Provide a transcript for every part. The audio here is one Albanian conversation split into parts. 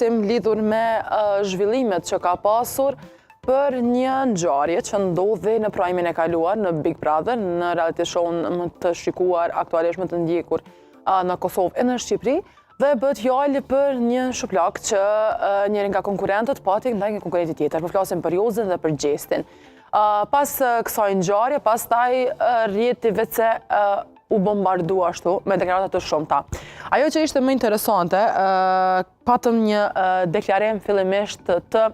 Lidhur me zhvillimet që ka pasur për një ngjarje që ndodhi në prajmin e kaluar në Big Brother, në reality show-n më të shikuar, aktualisht më të ndjekur në Kosovë e në Shqipëri, dhe bëhet fjalë për një shuplak që njëri nga konkurrentët pati ndaj një konkurrenti tjetër. Po flasim për Jozin dhe për Gjestin. Pas kësaj ngjarje, pastaj rrjeti vetë u bombardu ashtu me deklarata të shumta. Ajo që ishte më interesante, patëm një deklarim fillimisht të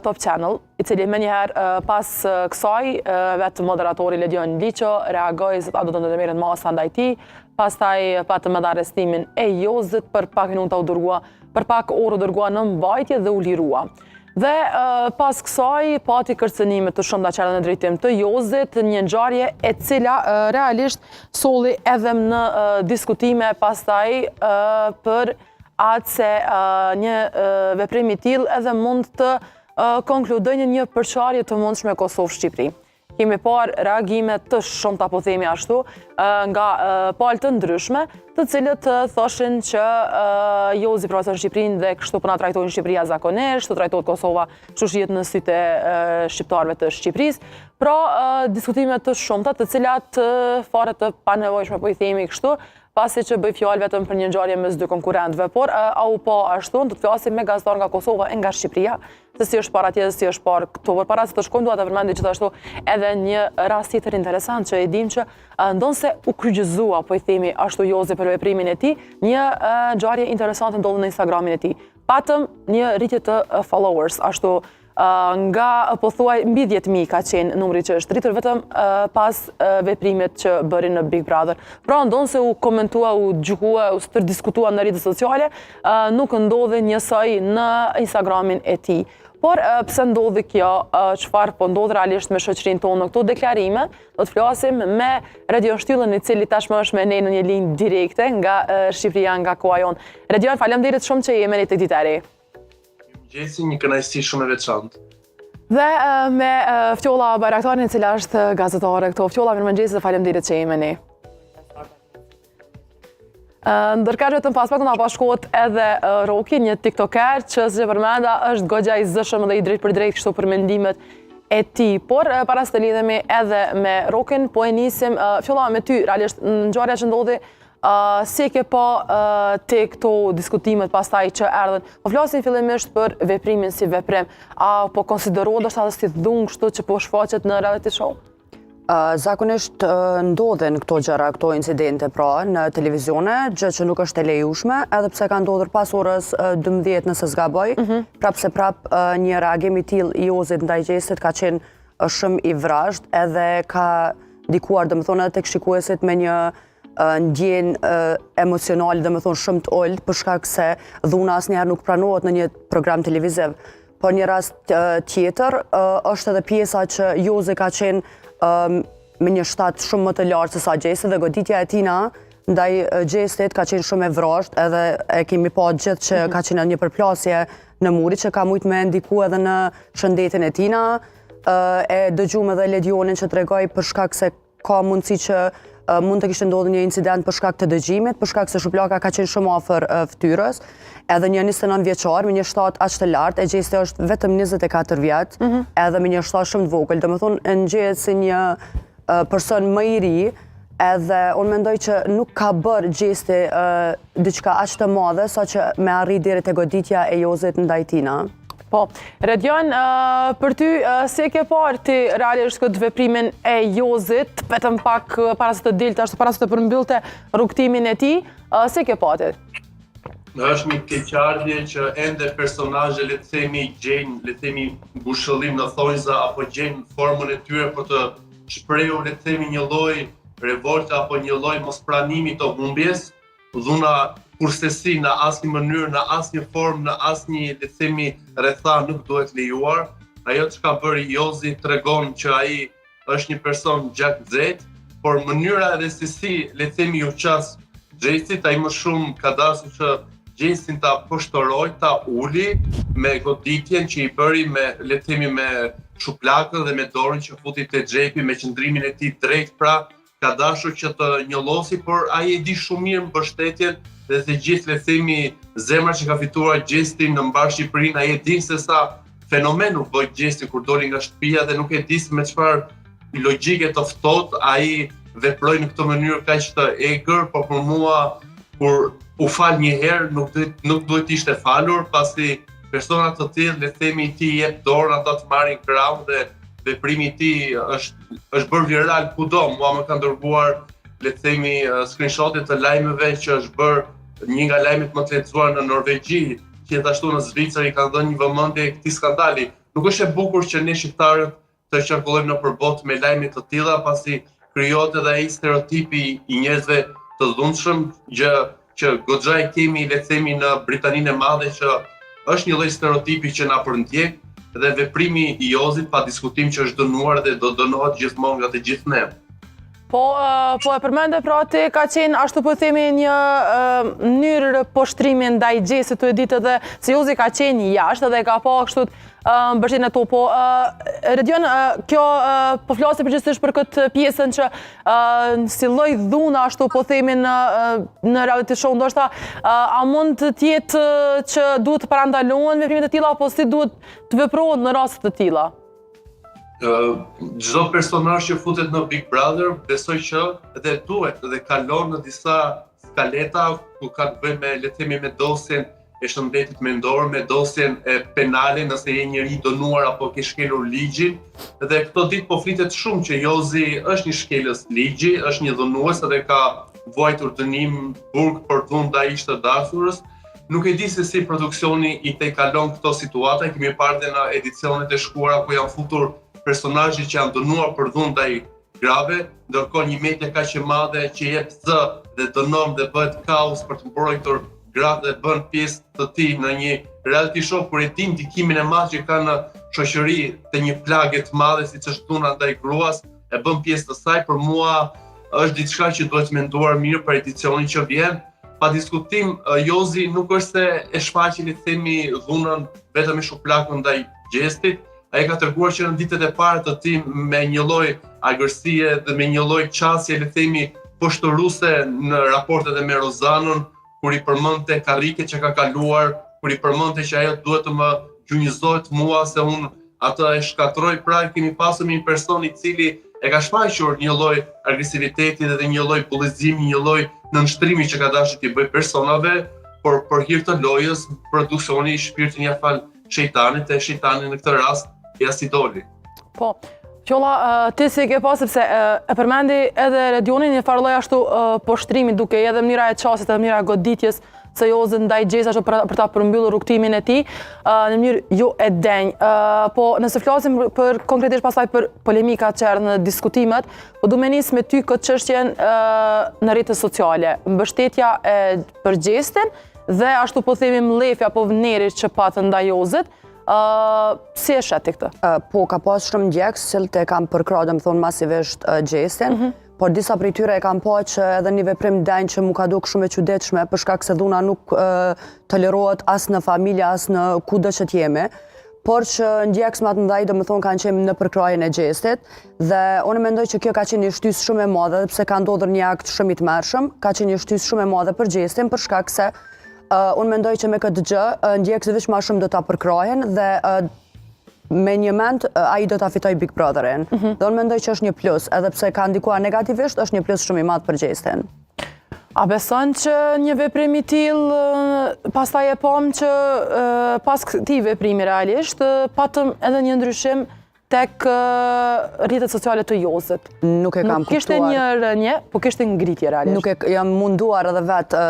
Top Channel, i cili me njëherë pas kësaj, vetë moderatori Ledion Liqo reagoi se ta do të ndërmerren masa ndaj tij, pastaj patëm edhe arrestimin e Jozit për pak minuta për pak orë u dërgua në mbajtje dhe u lirua. Dhe pas kësaj pati kërcënime të shumta që erdhën në drejtim të Jozit, një ngjarje e cila realisht solli edhe në diskutime pastaj për atë se një veprim i tillë edhe mund të konkludojnë një përçarje të mundshme Kosovë-Shqipëri. Kemi parë reagime të shumta, po themi ashtu, nga palë të ndryshme, të cilët thoshin që Jozi provocon Shqipërinë dhe kështu po na trajtojnë Shqipëria zakonisht, të trajtohet Kosova kështu shihet në sytë e shqiptarëve të Shqipërisë. Pra, diskutime të shumta, të cilat fare të panevojshme, po i themi kështu, pasi që bëj fjalë vetëm për një ngjarje mes dy konkurrentëve, por au po ashtu, do të flasim me gazetar nga Kosova e nga Shqipëria, se si është para atje dhe si është parë këtu. Por para se të shkojmë, dua të përmendë gjithashtu edhe një rast tjetër interesant që e dim që ndonse u kryqëzua, po i themi ashtu Jozi për veprimin e tij, një ngjarje interesante ndodhi në Instagramin e tij. Patëm një rritje të followers, ashtu nga pothuaj mbi 10.000 ka qenë numri që është rritur vetëm pas veprimet që bëri në Big Brother. Pra ndonse u komentua, u gjykua, u stërdiskutua në rrjetet sociale, nuk ndodhi njësoj në Instagramin e tij. Por pse ndodhi kjo, çfarë po ndodh realisht me shoqërinë tonë në këto deklarime, do të flasim me Redion Shtyllën, i cili tashmë është me ne në një linjë direkte nga Shqipëria, nga koha jon. Redion, faleminderit shumë që jemi tek ditëri. Gjesi, një kënaqësi shumë e veçantë. Dhe me Ftjolla Bajraktarin, e cila është gazetare këto. Ftjolla, mirëmëngjes dhe faleminderit që jemi ne. Ndërkaq vetëm pas pak do na bashkohet edhe Roki, një tiktoker që si përmenda është goxha i zëshëm dhe i drejt për drejt kështu për mendimet e tij. Por para se të lidhemi edhe me Rokin, po e nisim Ftjolla me ty, realisht në ngjarja që ndodhi. Si ke pa te këto diskutimet pastaj që erdhen? Po flasin fillimisht për veprimin si veprim. A po konsiderohet është si dhun kështu që po shfaqet në reality show? Zakonisht ndodhen këto gjëra, këto incidente pra në televizione, gjë që nuk është e lejushme, edhe pse ka ndodhur pas orës 12 nëse s'gaboj, prap një reagim i tillë i Jozit ndaj Gjestit ka qenë shumë i vrazhd, edhe ka ndikuar domethënë tek shikuesit me një ndjenjë emocionale, domethënë shumë të ulët, për shkak se dhuna asnjëherë nuk pranohet në një program televiziv. Por një rast tjetër është edhe pjesa që Jozi ka qenë me një shtat shumë më të lartë se sa Gjesti, dhe goditja e tina ndaj Gjestit ka qenë shumë e vrazhd, edhe e kemi pa gjithë që ka qenë një përplasje në muri që ka mujt me ndiku edhe në shëndetin e tina. E dëgjuam edhe Ledionin që tregoi për shkak se ka mundësi që mund të kishte ndodhur një incident për shkak të dëgjimit, për shkak se shuplaka ka qenë shumë afër fytyrës, edhe një 29 vjeçar me një shtat aq të lartë, e Gjesti është vetëm 24 vjet, edhe me një shtat shumë të vogël, domethënë ngjehet si një person më i ri, edhe unë mendoj që nuk ka bërë Gjesti diçka aq të madhe saqë me arrit deri te goditja e Jozit ndaj tina. Po, Redion, për ty, si e ke parë ti realisht këtë veprimin e Jozit, vetëm pak para se të dilte, ashtu para se të përmbyllte rrugtimin e tij, si e ke parë ti? Është një keqardhje që ende personazhe le të themi gjejnë, le të themi ngushëllim në thonjza apo gjejnë formën e tyre për të shprehur le të themi një lloj revolte apo një lloj mospranimi të humbjes. Dhuna kursesi në asnjë mënyrë, në asnjë formë, në asnjë le të themi rrethan nuk duhet lejuar. Ajo që ka bërë Jozi tregon që ai është një person gjakzet, por mënyra edhe si le të themi u qas Gjestit, ai më shumë ka dashur që Gjestin ta poshtoroj, ta uli me goditjen që i bëri me le të themi me shuplakën dhe me dorën që futi te xhepi, me qëndrimin e tij drejt, pra ka dashur që të njollosi, por ai e di shumë mirë mbështetjen dhe të gjithë le themi zemra që ka fituar Gjesti në mbar Shqipërinë, ai e din se sa fenomen u bë Gjesti kur doli nga shtëpia dhe nuk e di me çfarë logjike të ftohtë ai veproi në këtë mënyrë kaq të egër, por për mua kur u fal një herë nuk duhet ishte falur, pasi persona të tillë le themi ti jep dorë ata të marrin krahun dhe veprimi i tij është bërë viral kudo. Mua më kanë dërguar le themi screenshote të lajmeve që është bërë një nga lajmet më të lexuar në Norvegji, gjithashtu në Zvicër i kanë dhënë një vëmendje këtij skandali. Nuk është e bukur që ne shqiptarët të qarkullojmë nëpër botë me lajme të tilla, pasi krijohet edhe ai stereotipi i njerëzve të dhunshëm, gjë që goxha e kemi le themi në Britaninë e Madhe, që është një lloj stereotipi që na përndjek, dhe veprimi i Jozit pa diskutim që është dënuar dhe do dënohet gjithmonë nga të gjithë ne. Po e përmende pra ti ka qenë ashtu po themi një mënyrë poshtrimi ndaj Gjesit, tu e ditë edhe se Jozi ka qenë jashtë dhe ka pa kështu mbështetjen e tu, po Redion, kjo po flasë përgjithsisht për këtë pjesën që si lloj dhuna ashtu po themi në reality show, ndoshta a mund të jetë që duhet të parandalohen veprimet e tilla apo si duhet të veprohet në raste të tilla? Çdo personazh që futet në Big Brother, besoj që edhe duhet dhe kalon në disa skaleta ku ka të bëjë me le të themi me dosjen e shëndetit mendor, me dosjen e penale nëse je njëri dënuar apo ke shkelur ligjin. Dhe këto ditë po flitet shumë që Jozi është një shkelës ligji, është një dënues dhe ka vuajtur dënim burg për dhunë ndaj ish të dashurës. Nuk e di se si produksioni i te kalon këto situata, kemi parë dhe në edicionet e shkuara ku janë futur personazhe që janë dënuar për dhunë ndaj grave, ndërkohë një media kaq e madhe që jep zë dhe dënon dhe bëhet kaos për të mbrojtur gratë dhe bën pjesë të tij në një reality show kur e din ndikimin e madh që ka në shoqëri të një plagë të madhe siç është dhuna ndaj gruas, e bën pjesë të saj. Për mua është diçka që duhet menduar mirë për edicionin që vjen. Pa diskutim, Jozi nuk është se e shfaqi le të themi dhunën vetëm me shuplakun ndaj Gjestit. Ai ka treguar që në ditët e para të tij me një lloj agresie dhe me një lloj qasje le të themi poshtëruese në raportet me Rozanën, kur i përmendte karriket që ka kaluar, kur i përmendte që ajo duhet të më gjunjëzohet mua se unë atë e shkatroj. Pra kemi pasur një person i cili e ka shfaqur një lloj agresiviteti dhe një lloj bullizimi, një lloj nënshtrimi që ka dashur t'i bëj personave, por për hir të lojës, produksioni i shpirtin ja fal shejtanit, e shejtani në këtë rast ja si doli. Po, Qjolla, ti si ke pas sepse e përmendi edhe Redionin një farë lloj ashtu poshtrimi, duke edhe mënyra e qasit edhe mënyra e goditjes së Jozit ndaj Gjestit ashtu për ta përmbyllur rrugtimin e tij në mënyrë jo e denjë. Po nëse flasim për konkretisht pastaj për polemikat që erdhën në diskutimet, po du me nis me ty këtë çështjen në rrjetet sociale, mbështetja për Gjestin dhe ashtu po themi mllefja apo vëneri që patën ndaj Jozit. Si e sheti këtë? Po, ka pas shumë djekës cilët e kam përkrahur, domethënë masivisht Gjestin, por disa prej tyre e kam pa që edhe një veprim denjë që mu ka duk shumë e çuditshme për shkak se dhuna nuk tolerohet as në familje, as në kudo që t'jemi, por që ndjekës më të mëdhej domethënë kanë qenë në përkrahjen e Gjestit dhe unë mendoj që kjo ka qenë një shtysë shumë e madhe, dhe pse ka ndodhur një akt shumë i tmerrshëm, ka qenë një shtysë shumë e madhe për Gjestin për shkak se unë mendoj që me këtë gjë ndjekësit veç ma shumë do ta përkrahen dhe me një mend ai do ta fitoj Big Brotherin. Dhe unë mendoj që është një plus, edhe pse ka ndikuar negativisht, është një plus shumë i madh për Gjestin. A beson që një veprim i tillë pastaj e pam që pas këtij veprimi realisht patëm edhe një ndryshim tek rrjetet sociale të Jozit? Nuk e kam kuptuar. Nuk kishte një rënje, po kishte ngritje realisht. Nuk e jam munduar edhe vetë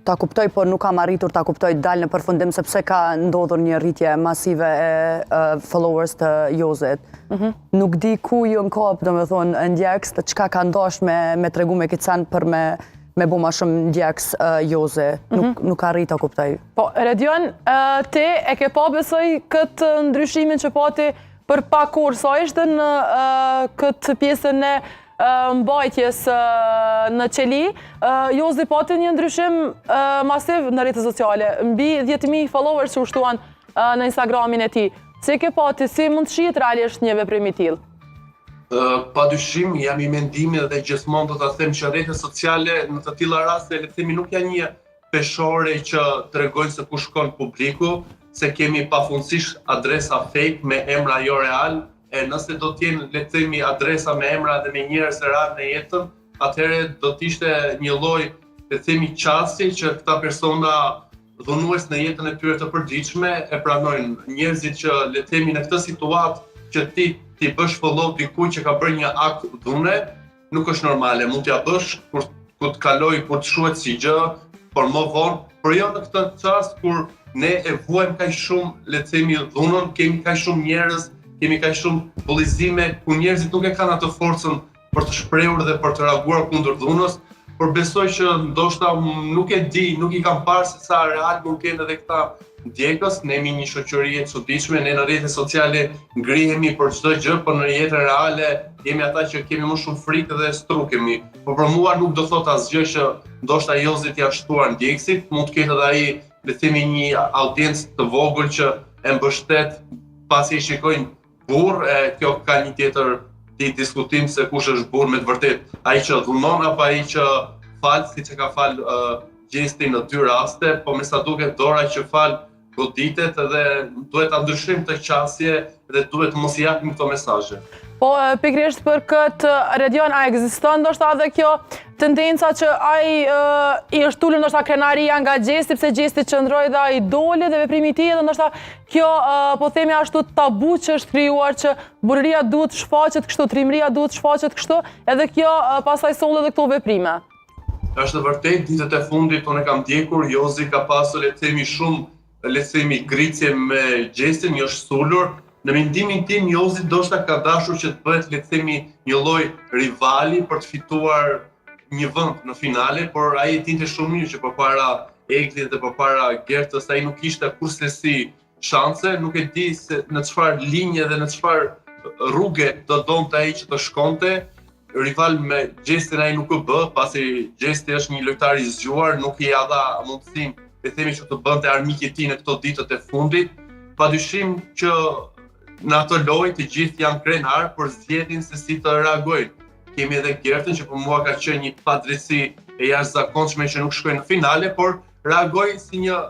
ta kuptoj, por nuk kam arritur ta kuptoj dalë në përfundim sepse ka ndodhur një rritje masive e followers të Jozit. Nuk di ku ju në kop, domethënë ndjekës, çka ka ndosh me tregu me kicen për me bu ma shumë ndjekës Jozi. Nuk arrit ta kuptoj. Po, Redion, ti e ke pa besoj këtë ndryshimin që pati për pak orë, sa ishte në këtë pjesën e mbajtjes në qeli, Jozi pati një ndryshim masiv në rrjetet sociale, mbi 10.000 followers që u shtuan në Instagramin e tij. Si ke pati, si mund të shihet realisht një veprim i tillë? Padyshim jam i mendimit dhe gjithmonë do ta them që rrjetet sociale në të tilla raste le të themi nuk janë një peshore që tregojnë se ku shkon publiku, se kemi pafundësisht adresa fake me emra jo real, e nëse do të jenë le të themi adresa me emra dhe me njerëz real në jetën, atëherë do të ishte një lloj le të themi qasje që këta persona dhunues në jetën e tyre të përditshme e pranojnë. Njerëzit që le të themi në këtë situatë që ti bësh follow dikujt që ka bërë një akt dhune, nuk është normale. Mund t'ja bësh kur të kaloj, kur të shuhet si gjë, por më vonë, por jo në këtë çast kur ne e vuajmë kaq shumë, le të themi dhunën, kemi kaq shumë njerëz, kemi kaq shumë bullizime ku njerëzit nuk e kanë atë forcën për të shprehur dhe për të reaguar kundër dhunës, por besoj që ndoshta nuk e di, nuk i kam parë se sa real mund kenë edhe këta ndjekës. Ne jemi një shoqëri e çuditshme, ne në rrjetet sociale ngrihemi për çdo gjë, por në jetën reale jemi ata që kemi më shumë frikë dhe strukemi. Por për mua nuk do thot asgjë që ndoshta Jozit janë shtuar ndjekësit, mund të ketë edhe ai le të themi një audiencë të vogël që e mbështet pasi i shikojnë burr, kjo ka një tjetër diskutim se kush është burr me të vërtet, ai që dhunon apo ai që fal, siç e ka fal Gjesti në 2 raste, po me sa duket Dora që fal goditet dhe duhet ta ndryshojmë këtë qasje dhe duhet mos i japim këto mesazhe. Po pikërisht për këtë Redion, a ekziston ndoshta edhe kjo tendenca që ai i është ulur ndoshta krenaria nga Gjesti, pse Gjesti qëndroi dhe ai doli dhe veprimi i tij, edhe ndoshta kjo po themi ashtu tabu që është krijuar që burria duhet shfaqet kështu, trimëria duhet shfaqet kështu, edhe kjo pastaj solli edhe këto veprime. Është vërtet ditët e fundit unë kam ndjekur, Jozi ka pasur le të themi shumë, le të themi gritje me Gjestin, i është sulur. Në mendimin tim Jozi ndoshta ka dashur që të bëhet le të themi një lloj rivali për të fituar një vend në finale, por ai e dinte shumë mirë që përpara Eglit dhe përpara Gertës ai nuk kishte kurrësi shanse, nuk e di se në çfarë linje dhe në çfarë rrugë do donte ai që të shkonte. Rival me Gjestin ai nuk e bë, pasi Gjesti është një lojtar i zgjuar, nuk i dha mundësinë, le të themi që të bënte armiqt e tij në këto ditët e fundit. Padyshim që në atë lojë të gjithë janë krenar, por zgjedhin se si të reagojnë. Kemi edhe Gertën që për mua ka qenë një padrejti e jashtëzakonshme që nuk shkoi në finale, por reagoi si një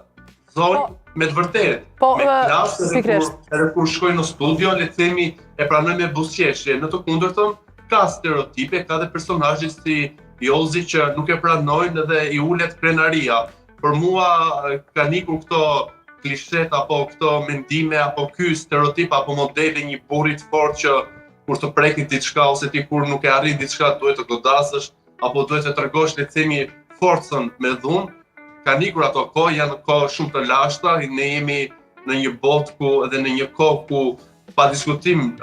zonjë me të vërtetë. Me klasë edhe kur shkoi në studio, le të themi e pranoi me buzëqeshje. Në të kundërtën ka stereotipe, ka dhe personazhe si Jozi që nuk e pranojnë dhe i ulet krenaria. Për mua ka nikur këto klishet apo këto mendime apo ky stereotip apo modeli një burri të fortë që kur të prekit diçka ose ti kur nuk e arrin diçka duhet të godasësh apo duhet të tregosh le të themi forcën me dhunë. Ka nikur ato kohë, janë kohë shumë të lashta, ne jemi në një botë ku edhe në një kohë ku pa diskutim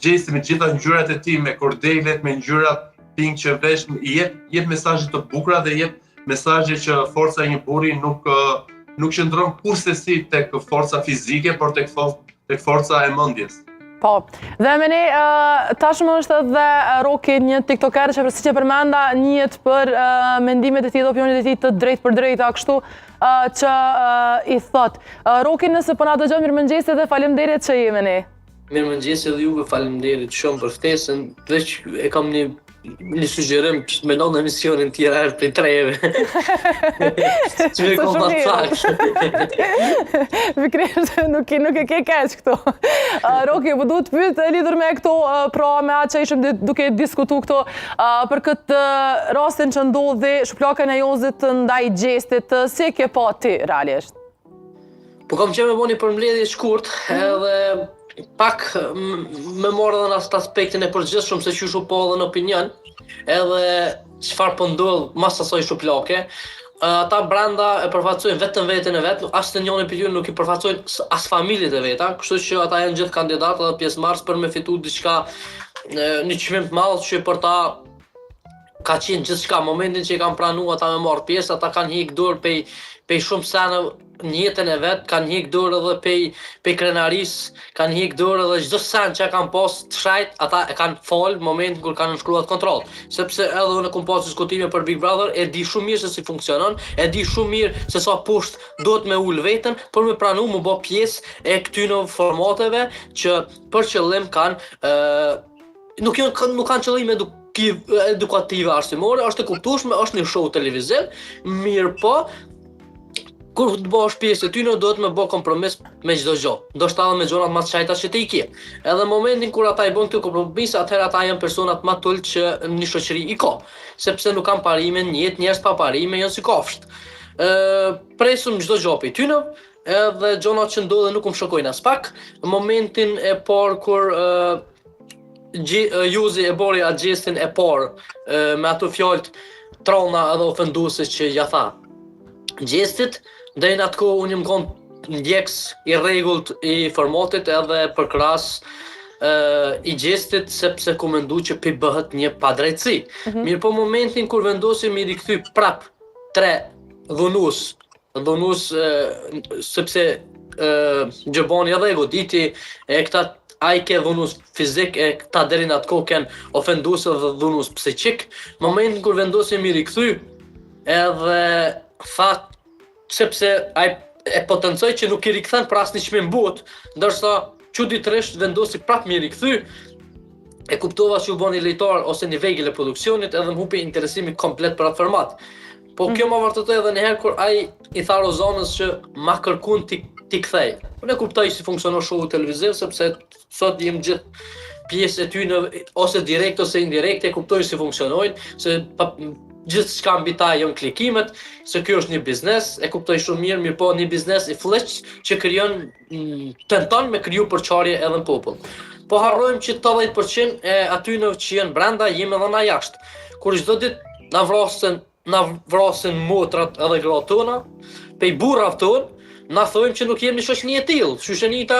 Gjesti me gjitha ngjyrat e tij, me kordelet, me ngjyrat pink që vesh, jep mesazhe të bukura dhe jep mesazhe që forca e një burri nuk qëndron kurrësi tek forca fizike, por tek forca e mendjes. Po, dhe me ne tashmë është edhe Roki një tiktoker që siç e përmenda njihet për mendimet e tij dhe opinionet e tij të drejtë për drejta kështu që i thot. Roki, nëse po na dëgjon, mirëmëngjes dhe faleminderit që je me ne. Mirëmëngjes edhe juve, faleminderit shumë për ftesën. Veç e kam një sugjerim që me në emisionin tjera herë për 3 që me kom të fakt. Pikërisht nuk e ke keq këto. Roki, po duhet pyet lidhur me këto, pra me atë që ishim duke diskutu këto për këtë rastin që ndodhi shplakjen e Jozit ndaj Gjestit, si e ke pa ti realisht? Po kam qenë me bo një përmbledhje shkurt, edhe pak me morë edhe në atë aspektin e përgjithshëm se qysh u po edhe në opinion, edhe çfarë po ndodh mas asaj shuplake. Ata brenda e përfaqësojnë vetëm veten e vet, as të njëri për nuk i përfaqësojnë as familjet e veta, kështu që ata janë gjithë kandidatë dhe pjesëmarrës për me fitu diçka, një çmim të madh që për ta ka qenë gjithçka. Momentin që i kanë pranuar ata me marr pjesë, ata kanë hiq dorë pej shumë sene në jetën e vet, kanë hiq dorë edhe pej krenarisë, kanë hiq dorë edhe çdo sen që kanë pas të shajt, ata e kanë fal momentin kur kanë shkruar kontroll. Sepse edhe unë kam pas diskutime për Big Brother, e di shumë mirë se si funksionon, e di shumë mirë se sa poshtë duhet me ul veten për me pranu më bë pjesë e këtyre formateve që për qëllim kanë nuk kanë qëllime edukative arsimore, është e kuptueshme, është një show televiziv, mirë po, kur të bësh pjesë e ty, në do të me bë kompromis me çdo gjë. Ndoshta edhe me gjërat më të shajta që ti ke. Edhe në momentin kur ata i bën këtë kompromis, atëherë ata janë personat më të ulët që një shoqëri i ka, sepse nuk kanë parime në jetë, njerëz pa parime janë si kafsht. Presum çdo gjë për ty, edhe gjërat që ndodhen nuk më shokojnë as pak. Në momentin e parë kur Juzi e bori atë gjestin e parë me ato fjalët trona edhe ofenduese që ja tha gjestit, deri në atë kohë unë më kon ndjeks i rregullt i formatit edhe për krahas i gjestit, sepse ku mendu që pi bëhet një padrejtësi. Mirë po momentin kur vendosi mi rikthy prap 3 dhunus sepse Gjobani edhe e goditi e këta ai ke dhunus fizik e këta deri në atë kohë kanë ofenduese dhe dhunus psiqik. Momentin kur vendosi mi rikthy edhe tha sepse ai e potencoj që nuk i rikthen për asnjë çmim botë, ndërsa çuditërisht vendosi prap mi rikthy, e kuptova që u bën i lejtar ose një vegël e produksionit edhe më hupi interesimi komplet për atë format. Po kjo më vërtetoi edhe një herë kur ai i tha Rozanës që ma kërkun ti kthej. Unë e kuptoj si funksionon show televiziv, sepse sot jem gjithë pjesë e ty ose direkt ose indirekt, e kuptoj si funksionojnë, se gjithë shka mbi ta janë klikimet, se kjo është një biznes, e kuptoj shumë mirë po një biznes i fleq që tenton me kriju përçarje edhe në popull. Po harrojmë që 80% e atyre që janë brenda jemi edhe na jashtë. Kur çdo ditë na vrasin motrat edhe gratë tona, pej burrave tonë, na thojmë që nuk jemi shoqëni e tillë. Shoqënita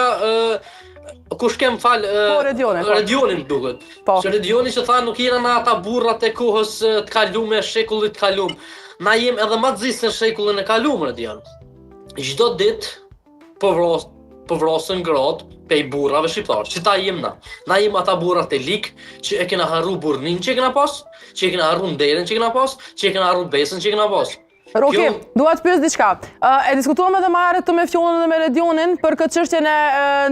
kush kem fal Redionin duket. Se Redioni që tha nuk jena na ata burrat e kohës të kalume, shekullit të kalum. Na jem edhe më të zisë në shekullin e kalum, Redion. Çdo ditë po vrasin gratë pej burrave shqiptar. Që ta jem na. Na jem ata burrat e lik që e kena harru burrnin që e kena pas, që e kena harru nderin që e kena pas, që e kena harru besën që e kena pas. Roki, dua të pyes diçka. E diskutuam edhe më herët me Fjollën dhe me Redionin për këtë çështjen e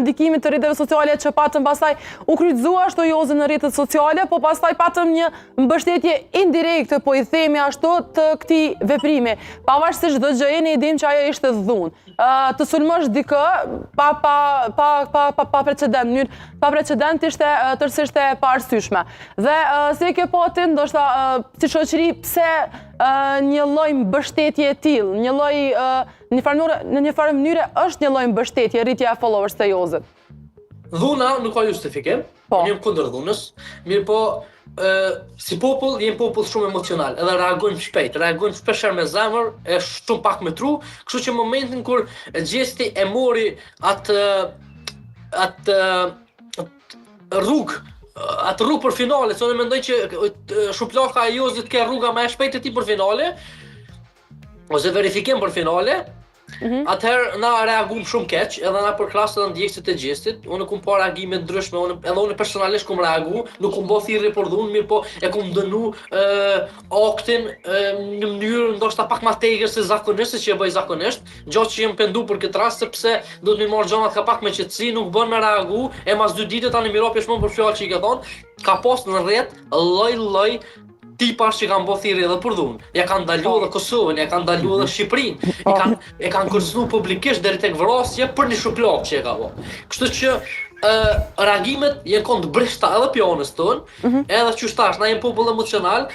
ndikimit të rrjeteve sociale që patëm pastaj u kryqëzua ashtu Jozi në rrjetet sociale, po pastaj patëm një mbështetje indirekte, po i themi ashtu, të këtij veprimi. Pavarësisht çdo gjë jeni i dim që ajo ishte dhunë. Të sulmosh dikë pa precedent, pa precedent ishte tërësisht e paarsyeshme. Dhe si e ke patë ndoshta si shoqëri pse një lloj mbështetje e tillë, një lloj në një farë mënyre është një lloj mbështetje rritja e followers të Jozit. Dhuna nuk ka justifikim, unë jam kundër dhunës, mirë po si popull jemi popull shumë emocional, edhe reagojmë shpejt, reagojmë shpeshherë me zemër, e shumë pak me tru, kështu që momentin kur gjesti e mori atë rrugë për finale, se unë mendoj që shuplaka e Jozit ka rruga më e shpejtë e tij për finale, ose verifikim për finale, atëherë na reagum shumë keq, edhe na përklas edhe ndjekësit e gjestit. Unë kum pa reagime ndryshme, edhe unë personalisht kum reagu, nuk kum bë thirrje për dhunë, mirë po e kum dënu aktin në mënyrë ndoshta pak më tegër se zakonisht, që e bëj zakonisht, gjatë që jem pendu për këtë rast sepse do të më marr gjonat ka pak me qetësi, nuk bën me reagu, e mas 2 ditë tani më ropi shumë për fjalë që i ke thonë, ka pas në rrjet lloj tipash që kanë bërë thirrje edhe për dhunë. Ja kanë ndalu edhe Kosovën, ja kanë ndalu edhe Shqipërinë. E kanë kërcënuar publikisht deri tek vrasje për një shuplak që e ka bërë. Kështu që reagimet janë kënd brishta edhe pionës tonë, edhe që thash, na jemi popull emocional,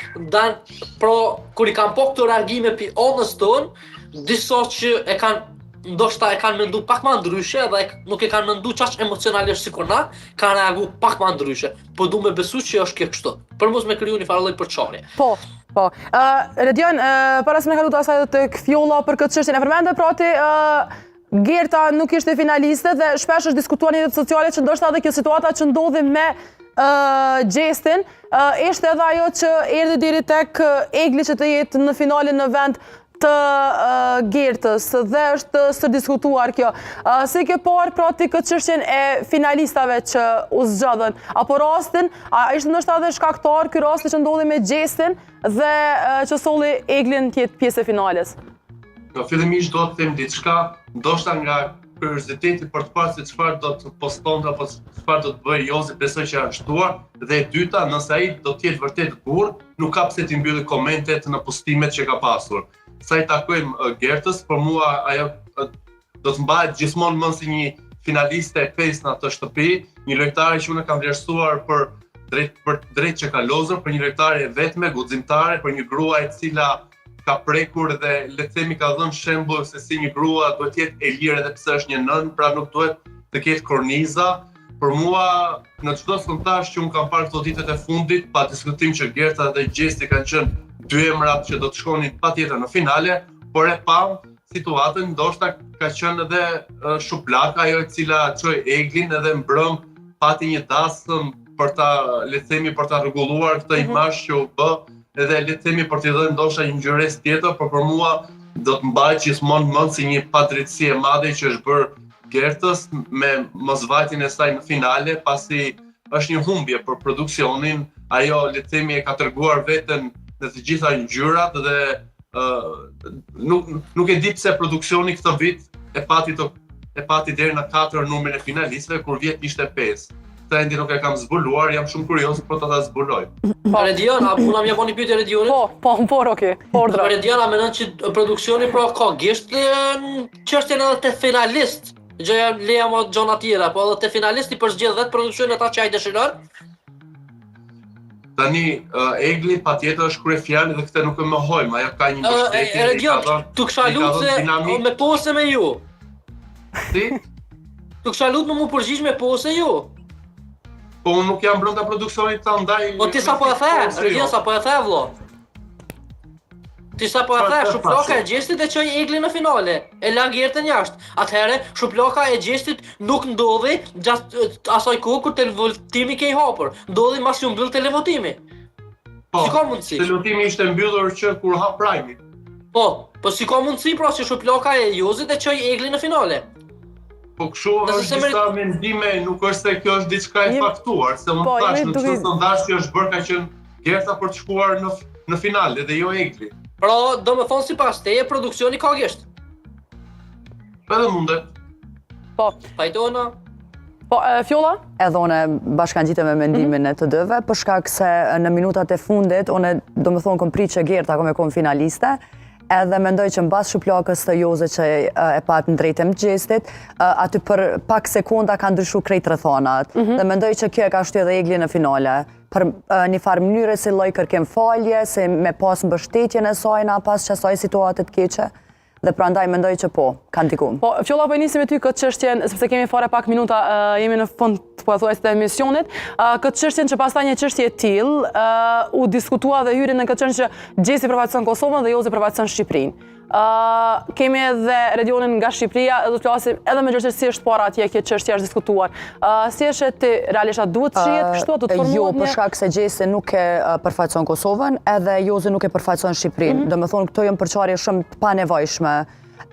kur i kanë po këto reagime pi onës tonë, disa që ndoshta e kanë mendu pak më ndryshe dhe nuk e kanë mendu qaq emocionalisht sikur na, kanë reagu pak më ndryshe. Po du me besu që është kjo kështu. Për mos me kriju një farë lloj përçarje. Po. Redion, para se me kalu të asaj tek Fjolla për këtë çështje, e përmendë prati Gerta nuk ishte finaliste dhe shpesh është diskutuar në rrjetet sociale që ndoshta edhe kjo situata që ndodhi me gjestin, ishte edhe ajo që erdhi deri tek Egli që të jetë në finalin në vend të Gertës dhe është së diskutuar kjo. Si ke parë prati këtë çështjen e finalistave që u zgjodhen, apo rastin, a ishte ndoshta edhe shkaktar ky rasti që ndodhi me gjestin dhe që solli Eglin të jetë pjesë e finales? Fillimisht do të them diçka, ndoshta nga kurioziteti për të parë se çfarë do të postonte apo çfarë do të bëjë Jozi, besoj që është shtuar. Dhe e dyta, nëse ai do të jetë vërtet burr, nuk ka pse t'i mbylli komentet në postimet që ka pasur. Sa i takojmë Gertës, për mua ajo do të mbahet gjithmonë më si një finaliste e pesë në atë shtëpi, një lojtare që unë kam vlerësuar për drejt që ka lozur, për një lojtare e vetme, guximtare, për një grua e cila ka prekur dhe le të themi ka dhënë shembull se si një grua duhet të jetë e lirë edhe pse është një nën, pra nuk duhet të ketë korniza. Për mua, në çdo sondazh që unë kam parë këto ditët e fundit, pa diskutim që Gerta dhe Gjesti kanë qenë dy emrat që do të shkonin patjetër në finale, por e pam situatën, ndoshta ka qenë edhe Shuplaka, ajo e cila çoi Eglin edhe mbrëm pati një dasëm për ta, le të themi, për ta rregulluar këtë imazh që u bë, edhe le të themi për t'i dhënë ndoshta një ngjyrës tjetër, por për mua do të mbahet gjithmonë mend si një padrejtësi e madhe që është bërë Gertës me mosvajtjen e saj në finale, pasi është një humbje për produksionin, ajo le të themi e ka treguar veten në të gjitha ngjyrat dhe nuk e di pse produksioni këtë vit e pati deri në 4 numrin e finalistëve kur vjet ishte 5. Këtë ende nuk e kam zbuluar, jam shumë kurioz për ta zbuloj. Rediana, puna më bën pyetje Redionit. Po, okay. Ordra. Rediana mendon që produksioni pra ka gisht çështjen edhe te finalist. Gjëja leja më gjona tjera, po edhe te finalisti përzgjedh vetë produksionin ata që ai dëshiron. Tani Egli patjetër është kryefjalë dhe këtë nuk e mohojmë, ajo ka një mbështetje. Redion, tu kisha lutë me pose me ju. Si? Tu kisha lutë më përgjigj me pose ju. Po unë nuk jam brenda produksionit ta ndaj. Po ti sapo e the, Redion sapo e the vëlla. Ti sapo e the, Shuplaka e Gjestit e çoi Eglin në finale, e la Gertën jashtë. Atëherë Shuplaka e Gjestit nuk ndodhi gjatë asaj kohë kur televotimi ke i hapur. Ndodhi mbas u mbyll televotimi. Po, si ka mundësi? Televotimi ishte mbyllur që kur hap Prime. Po si ka mundësi pra që Shuplaka e Jozit e çoi Eglin në finale? Po kështu është disa mendime, nuk është se kjo është diçka e faktuar, se më thash në çdo sondazh që është bërë ka qenë Gerta për të shkuar në finale dhe jo Egli. Pra, do me thonë sipas teje, produksioni ka gisht. Edhe mundet. Po. Pajtona? Po, Fjolla? Edhe une bashkangjitem me mendimin e të dëve, për shkak se në minutat e fundit, une do me thonë kom prit që Gerta kom e kom finaliste, edhe mendoj që mbas Shuplakës të Joze që e patë në drejtëm të Gjestit, aty për pak sekonda ka ndryshu krejt rrethonat, dhe mendoj që kjo e ka shtu edhe Egli në finale. Për një farë mënyre si lloj kërkem falje, se me pas mbështetjen e sajna pas që asaj situatet keqe, dhe prandaj mendoj që po, kanë dikum. Po, Fjolla, po nisim me ty këtë çështjen, sepse kemi fare pak minuta, jemi në fund po thuajse të emisionit. Këtë çështjen që pastaj një çështje e tillë u diskutua dhe hyri në këtë çështje që Gjesi përfaqëson Kosovën dhe Jozi përfaqëson Shqipërinë. Kemi edhe Redionin nga Shqipëria, do të flasim edhe me gjithësisht para atje kjo çështje është diskutuar. Si është ti realisht duhet të shihet kështu, do të formohet? Jo, për shkak se Gjesi nuk e përfaqëson Kosovën, edhe Jozi nuk e përfaqëson Shqipërinë. Domethënë këto janë përçarje shumë të panevojshme.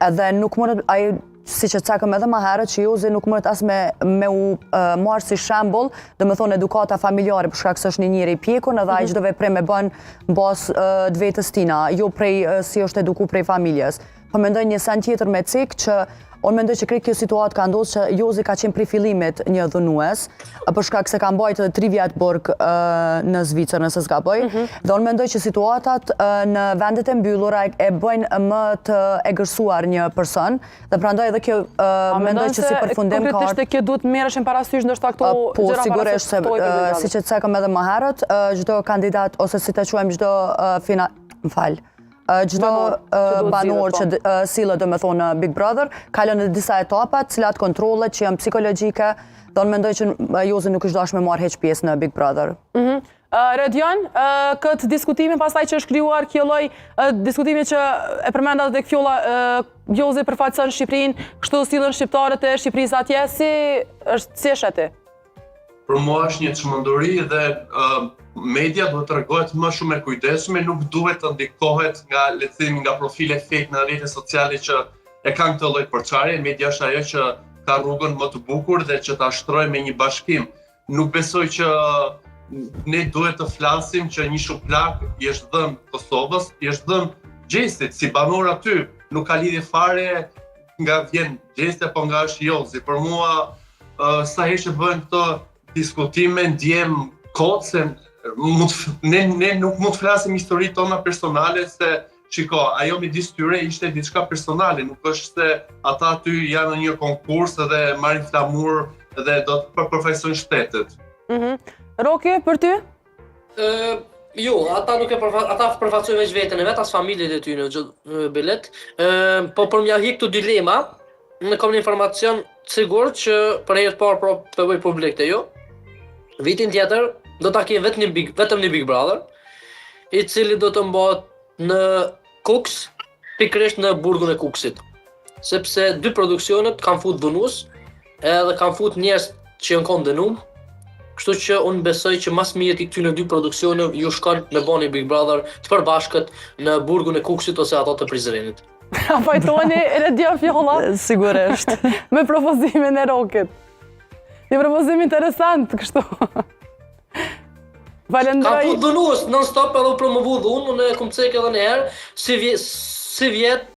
Edhe nuk mundet ai siç e cakëm edhe më herët që Jozi nuk mundet as me u marrë si shembull, domethënë edukata familjare për shkak se është një njeri i pjekur edhe ai çdo veprim e bën mbas të vetes tina, jo prej si është eduku prej familjes. Po mendoj një sen tjetër me cik që unë mendoj që krejt kjo situatë ka ndodhur që Jozi ka qenë prej fillimit një dhunues, për shkak se ka mbajtur edhe 3 vjet burg në Zvicër nëse s'gaboj, dhe unë mendoj që situatat në vendet e mbyllura e bëjnë më të egërsuar një person, dhe prandaj edhe kjo mendoj që si përfundim ka. Konkretisht kjo duhet merreshin parasysh ndoshta këto po sigurisht se siç e cakëm edhe më herët, çdo kandidat ose si ta quajmë çdo çdo banor që sillet domethënë Big Brother kalon në disa etapa, cilat kontrollet që janë psikologjike, dhe unë mendoj që Jozi nuk është dashur me marrë hiç pjesë në Big Brother. Redion, këtë diskutimin pastaj që është krijuar kjo lloj diskutimi që e përmenda edhe Fjolla, Jozi përfaqëson Shqipërinë, kështu sillen shqiptarët e Shqipërisë atje, si është ti? Për mua është një çmenduri dhe media duhet të rregohet më shumë e kujdesshme, nuk duhet të ndikohet nga, le të themi, nga profile fake në rrjetet sociale që e kanë këtë lloj përçarje. Media është ajo që ka rrugën më të bukur dhe që ta shtrojë me një bashkim. Nuk besoj që ne duhet të flasim që një Shuplak i është dhënë Kosovës, i është dhënë Gjesit si banor aty, nuk ka lidhje fare nga vjen gjestja po nga është jozi. Për mua, sa herë që bëhen këto diskutime, ndjem kocën, ne nuk mund të flasim histori tona personale se shiko, ajo midis tyre ishte diçka personale, nuk është se ata aty janë në një konkurs edhe marrin flamur dhe do të përfaqësojnë shtetet. Roki, për ty? Jo, ata nuk ata përfaqësojnë veç veten e vet, as familjet e tyre në bilet. Po për m'ja hiq këto dilema, ne kam një informacion sigur që për herë të parë po bëj publik të jo. Vitin tjetër do ta kem vetëm një Big Brother, i cili do të mbahet në Kuks, pikërisht në burgun e Kuksit. Sepse dy produksionet kanë fut bonus, edhe kanë fut njerëz që janë kanë dënum. Kështu që unë besoj që mas mirë i këtyre dy produksione ju shkon me bani Big Brother të përbashkët në burgun e Kuksit ose ato të Prizrenit. A fajtoni Radio Fjolla? Sigurisht. Me propozimin e Rokit. Një propozim interesant, kështu. Falenderoj. Ka fut dënues non stop edhe u promovu dhunë, unë e kom cek edhe një herë, si vjet